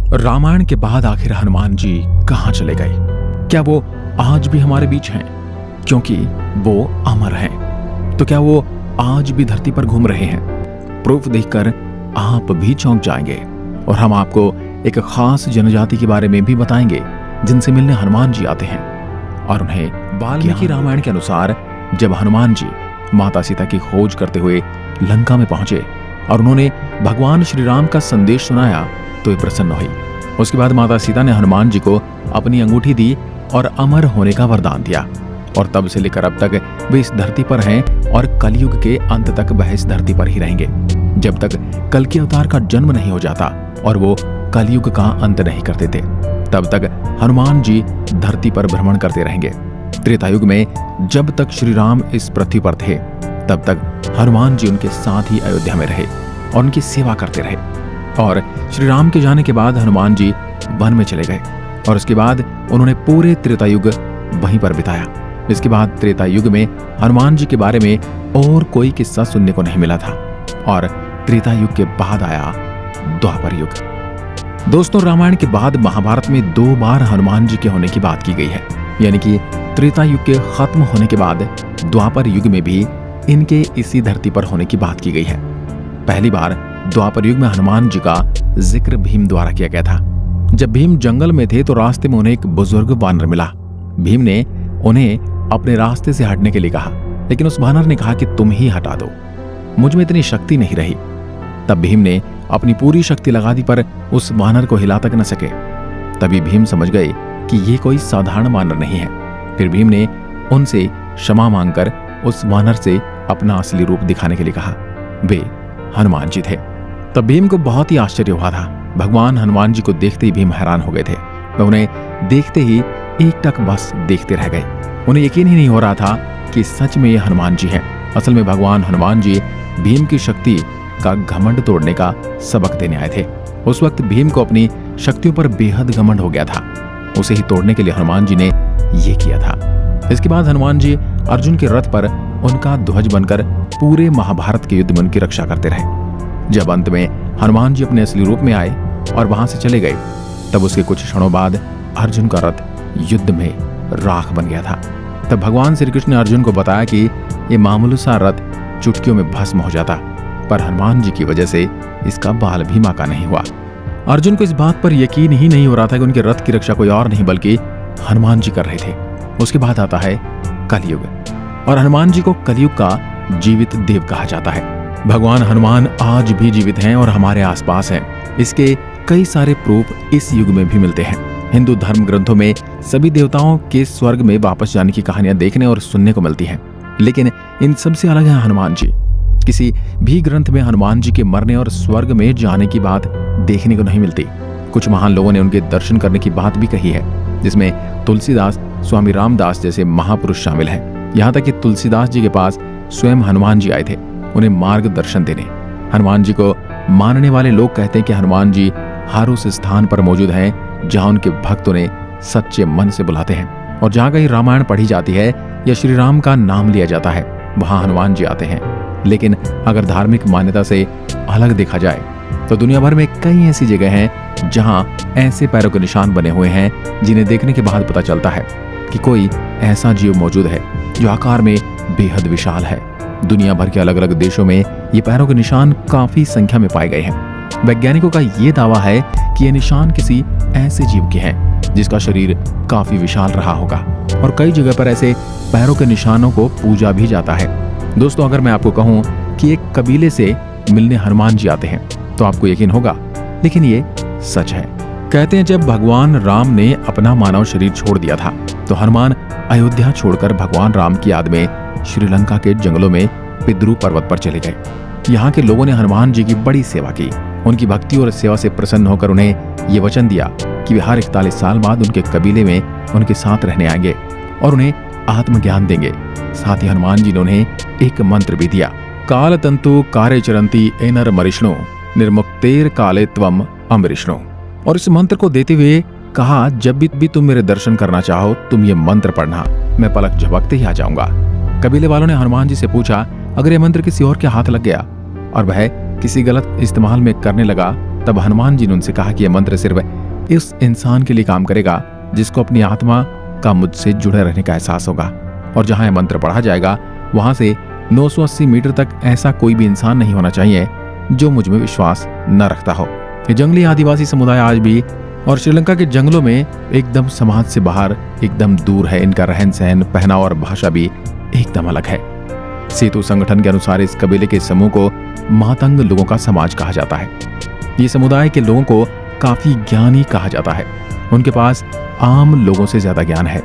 रामायण के बाद आखिर हनुमान जी कहाँ चले गए? क्या वो आज भी हमारे बीच हैं? क्योंकि वो अमर हैं। तो क्या वो आज भी धरती पर घूम रहे हैं? प्रूफ देखकर आप भी चौंक जाएंगे। और हम आपको एक खास जनजाति के बारे में भी बताएंगे जिनसे मिलने हनुमान जी आते हैं। और उन्हें वाल्मीकि रामायण के अनुसार जब हनुमान जी माता सीता की खोज करते हुए लंका में पहुंचे और उन्होंने भगवान श्री राम का संदेश सुनाया तो ये प्रसन्न हुई। उसके बाद माता सीता ने हनुमान जी को अपनी अंगूठी दी और अमर होने का वरदान दिया। और तब से लेकर अब तक वे इस धरती पर हैं और कलयुग के अंत तक वह इस धरती पर ही रहेंगे, जब तक कल के अवतार का जन्म नहीं हो जाता और वो कलयुग का अंत नहीं करते थे। तब तक हनुमान जी धरती पर भ्रमण करते रहेंगे। त्रेता युग में जब तक श्री राम इस पृथ्वी पर थे तब तक हनुमान जी उनके साथ ही अयोध्या में रहे और उनकी सेवा करते रहे। और श्री राम के जाने के बाद हनुमान जी वन में चले गए और उसके बाद उन्होंने पूरे त्रेता युग वहीं पर बिताया। इसके बाद त्रेता युग में हनुमान जी के बारे में और कोई किस्सा सुनने को नहीं मिला था और त्रेता युग के बाद आया द्वापर युग। दोस्तों, रामायण के बाद महाभारत में 2 बार हनुमान जी के होने की बात की गई है, यानी कि त्रेता युग के खत्म होने के बाद द्वापर युग में भी इनके इसी धरती पर होने की बात की गई है। पहली बार द्वापर युग में हनुमान जी का जिक्र भीम द्वारा किया गया था। जब भीम जंगल में थे तो रास्ते में उन्हें एक बुजुर्ग वानर मिला। भीम ने उन्हें अपने रास्ते से हटने के लिए कहा, लेकिन उस वानर ने कहा कि तुम ही हटा दो, मुझ में इतनी शक्ति नहीं रही। तब भीम ने अपनी पूरी शक्ति लगा दी पर उस वानर को हिला तक न सके। तभी भीम समझ गए कि ये कोई साधारण वानर नहीं है। फिर भीम ने उनसे क्षमा मांगकर उस वानर से अपना असली रूप दिखाने के लिए कहा। वे हनुमान जी थे। तब भीम को बहुत ही आश्चर्य हुआ था। भगवान हनुमान जी को देखते ही भीम हैरान हो गए थे। वे उन्हें देखते ही एकटक बस देखते रह गए। उन्हें यकीन ही नहीं हो रहा था कि सच में ये हनुमान जी हैं। असल में भगवान हनुमान जी भीम की शक्ति का घमंड तोड़ने का सबक देने आए थे। उस वक्त भीम को अपनी शक्तियों पर बेहद घमंड हो गया था। उसे ही तोड़ने के लिए हनुमान जी ने ये किया था। इसके बाद हनुमान जी अर्जुन के रथ पर उनका ध्वज बनकर पूरे महाभारत के युद्ध में उनकी रक्षा करते रहे। जब अंत में हनुमान जी अपने असली रूप में आए और वहां से चले गए, तब उसके कुछ क्षणों बाद अर्जुन का रथ युद्ध में राख बन गया था। तब भगवान श्री कृष्ण ने अर्जुन को बताया कि ये मामूली सा रथ चुटकियों में भस्म हो जाता, पर हनुमान जी की वजह से इसका बाल भी बांका नहीं हुआ। अर्जुन को इस बात पर यकीन ही नहीं हो रहा था कि उनके रथ की रक्षा कोई और नहीं बल्कि हनुमान जी कर रहे थे। उसके बाद आता है कलयुग, और हनुमान जी को कलयुग का जीवित देव कहा जाता है। भगवान हनुमान आज भी जीवित हैं और हमारे आसपास हैं। इसके कई सारे प्रूफ इस युग में भी मिलते हैं। हिंदू धर्म ग्रंथों में सभी देवताओं के स्वर्ग में वापस जाने की कहानियां देखने और सुनने को मिलती हैं, लेकिन इन सबसे अलग है हनुमान जी। किसी भी ग्रंथ में हनुमान जी के मरने और स्वर्ग में जाने की बात देखने को नहीं मिलती। कुछ महान लोगों ने उनके दर्शन करने की बात भी कही है, जिसमें तुलसीदास, स्वामी रामदास जैसे महापुरुष शामिल हैं। यहाँ तक कि तुलसीदास जी के पास स्वयं हनुमान जी आए थे उन्हें मार्गदर्शन देने। हनुमान जी को मानने वाले लोग कहते हैं कि हनुमान जी हर उस स्थान पर मौजूद हैं जहाँ उनके भक्त उन्हें सच्चे मन से बुलाते हैं। और जहाँ कहीं रामायण पढ़ी जाती है या श्री राम का नाम लिया जाता है, वहाँ हनुमान जी आते हैं। लेकिन अगर धार्मिक मान्यता से अलग देखा जाए तो दुनिया भर में कई ऐसी जगह हैं जहां ऐसे पैरों के निशान बने हुए हैं जिन्हें देखने के बाद पता चलता है कि कोई ऐसा जीव मौजूद है जो आकार में बेहद विशाल है। दुनिया भर के अलग अलग देशों में ये पैरों के निशान काफी संख्या में पाए गए हैं। वैज्ञानिकों का ये दावा है कि ये निशान किसी ऐसे जीव के हैं जिसका शरीर काफी विशाल रहा होगा, और कई जगह पर ऐसे पैरों के निशानों को पूजा भी जाता है। दोस्तों, अगर मैं आपको कहूं कि एक कबीले से मिलने हनुमान जी आते हैं तो आपको यकीन होगा, लेकिन ये सच है। कहते हैं जब भगवान राम ने अपना मानव शरीर छोड़ दिया था तो हनुमान अयोध्या छोड़कर भगवान राम की याद में श्रीलंका के जंगलों में पिद्रू पर्वत पर चले गए। यहाँ के लोगों ने हनुमान जी की बड़ी सेवा की। उनकी भक्ति और सेवा से प्रसन्न होकर उन्हें ये वचन दिया कि वे हर 41 साल बाद उनके कबीले में उनके साथ रहने आएंगे और उन्हें आत्मज्ञान देंगे। साथ ही हनुमान जी ने उन्हें एक मंत्र भी दिया, काल तंतु कार्य चरंती एनर मरिष्णु निर्मुक्तेर काले त्वम अमरिष्णु। और इस मंत्र को देते हुए कहा, जब भी तुम मेरे दर्शन करना चाहो तुम ये मंत्र पढ़ना, मैं पलक झपकते ही आ जाऊंगा। कबीले वालों ने हनुमान जी से पूछा, अगर ये मंत्र किसी और के हाथ लग गया और वह किसी गलत इस्तेमाल में करने लगा, तब हनुमान जी ने उनसे कहा कि यह मंत्र सिर्फ इस इंसान के लिए काम करेगा जिसको अपनी आत्मा का मुझसे जुड़े रहने का एहसास होगा। और जहां यह मंत्र पढ़ा जाएगा वहां से 980 मीटर तक ऐसा कोई भी इंसान नहीं होना चाहिए जो मुझ में विश्वास न रखता हो। ये जंगली आदिवासी समुदाय आज भी और श्रीलंका के जंगलों में एकदम समाज से बाहर, एकदम दूर है। इनका रहन सहन, पहनावा और भाषा भी एकदम अलग है। सेतु संगठन के अनुसार इस कबीले के समूह को मातंग लोगों का समाज कहा जाता है। ये समुदाय के लोगों को काफी ज्ञानी कहा जाता है। उनके पास आम लोगों से ज्यादा ज्ञान है।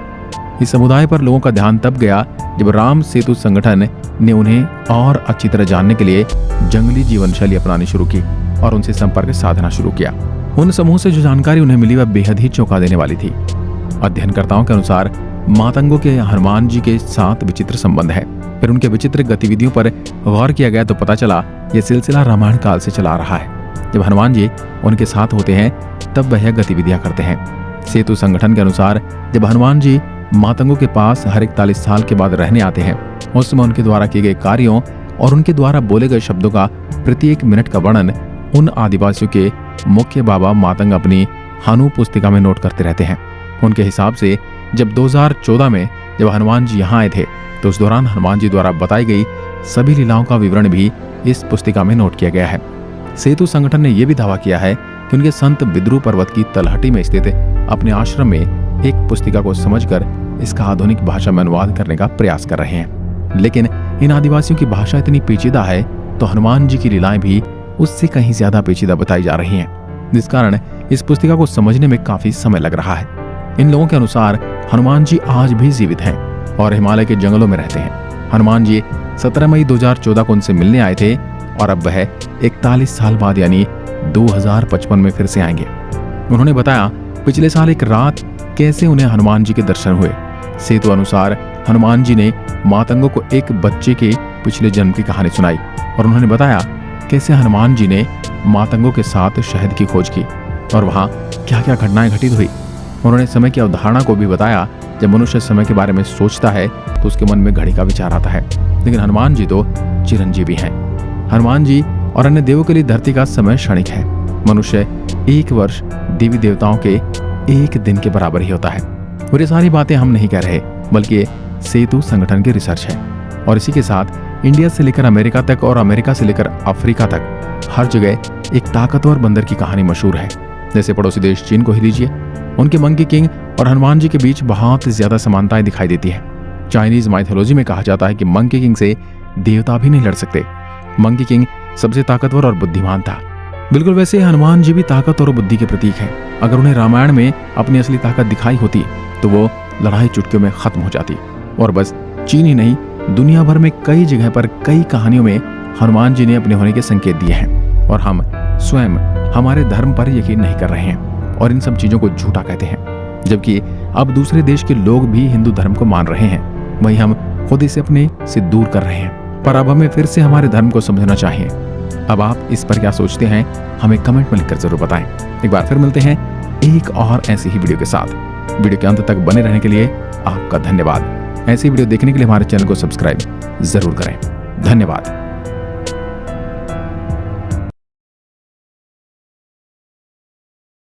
इस समुदाय पर लोगों का ध्यान तब गया जब राम सेतु संगठन ने उन्हें और अच्छी तरह जानने के लिए जंगली जीवन शैली अपनानी शुरू की और उनसे संपर्क साधना शुरू किया। उन समूह से जो जानकारी उन्हें मिली वह बेहद ही चौंका देने वाली थी। अध्ययनकर्ताओं के अनुसार मातंगों के हनुमान जी के साथ विचित्र संबंध है। फिर उनके विचित्र गतिविधियों पर गौर किया गया तो पता चला यह सिलसिला रामायण काल से चला आ रहा है। जब हनुमान जी उनके साथ होते हैं तब वह गतिविधियां करते हैं। सेतु संगठन के अनुसार जब हनुमान जी मातंगों के पास हर 41 साल के बाद रहने आते हैं उस समय उनके द्वारा किए गए कार्यों और उनके द्वारा बोले गए शब्दों का प्रत्येक मिनट का वर्णन उन आदिवासियों के मुख्य बाबा मातंग अपनी हनु पुस्तिका में नोट करते रहते हैं। उनके हिसाब से जब 2014 में जब हनुमान जी यहाँ आए थे तो उस दौरान हनुमान जी द्वारा बताई गई सभी लीलाओं का विवरण भी इस पुस्तिका में नोट किया गया है। सेतु संगठन ने यह भी दावा किया है कि उनके संत बिद्रू पर्वत की तलहटी में स्थित अपने आश्रम में एक पुस्तिका को समझकर इसका आधुनिक भाषा में अनुवाद करने का प्रयास कर रहे हैं। लेकिन इन आदिवासियों की भाषा इतनी पेचीदा है तो हनुमान जी की लीलाएं भी उससे कहीं ज्यादा पेचीदा बताई जा रही हैं, जिस कारण इस पुस्तिका को समझने में काफी समय लग रहा है। इन लोगों के अनुसार हनुमान जी आज भी जीवित हैं और हिमालय के जंगलों में रहते हैं। हनुमान जी 17 मई 2014 को उनसे मिलने आए थे और अब वह 41 साल बाद यानी 2055 में फिर से आएंगे। उन्होंने बताया पिछले साल एक रात कैसे उन्हें हनुमान जी के दर्शन हुए। सेतु अनुसार हनुमान जी ने मातंगों को एक बच्चे के पिछले जन्म की कहानी सुनाई और उन्होंने बताया कैसे हनुमान जी ने मातंगों के साथ शहद की खोज की और वहां क्या क्या घटनाएं घटित हुई। उन्होंने समय की अवधारणा को भी बताया। जब मनुष्य समय के बारे में सोचता है तो उसके मन में घड़ी का विचार आता है, लेकिन हनुमान जी तो चिरंजीवी हैं। हनुमान जी और अन्य देवों के लिए धरती का समय क्षणिक है। मनुष्य 1 वर्ष देवी देवताओं के 1 दिन के बराबर ही होता है। और ये सारी बातें हम नहीं कह रहे बल्कि सेतु संगठन की रिसर्च है। और इसी के साथ इंडिया से लेकर अमेरिका तक और अमेरिका से लेकर अफ्रीका तक हर जगह एक ताकतवर बंदर की कहानी मशहूर है। जैसे पड़ोसी देश चीन को ही लीजिए, उनके मंकी किंग और हनुमान जी के बीच बहुत ज्यादा समानताएं दिखाई देती है। चाइनीज माइथोलॉजी में कहा जाता है कि मंकी किंग से देवता भी नहीं लड़ सकते। मंकी किंग सबसे ताकतवर और बुद्धिमान था। बिल्कुल वैसे हनुमान जी भी ताकत और बुद्धि के प्रतीक हैं। अगर उन्हें रामायण में अपनी असली ताकत दिखाई होती तो वो लड़ाई चुटकियों में खत्म हो जाती। और बस चीन ही नहीं, दुनिया भर में कई जगह पर कई कहानियों में हनुमान जी ने अपने होने के संकेत दिए हैं और हम स्वयं हमारे धर्म पर यकीन नहीं कर रहे हैं और इन सब चीजों को झूठा कहते हैं। जबकि अब दूसरे देश के लोग भी हिंदू धर्म को मान रहे हैं, वहीं हम खुद इसे अपने से दूर कर रहे हैं। पर अब हमें फिर से हमारे धर्म को समझना चाहिए। अब आप इस पर क्या सोचते हैं हमें कमेंट में लिखकर जरूर बताएं। एक बार फिर मिलते हैं एक और ऐसी ही वीडियो के साथ। वीडियो के अंत तक बने रहने के लिए आपका धन्यवाद। ऐसी वीडियो देखने के लिए हमारे चैनल को सब्सक्राइब जरूर करें। धन्यवाद।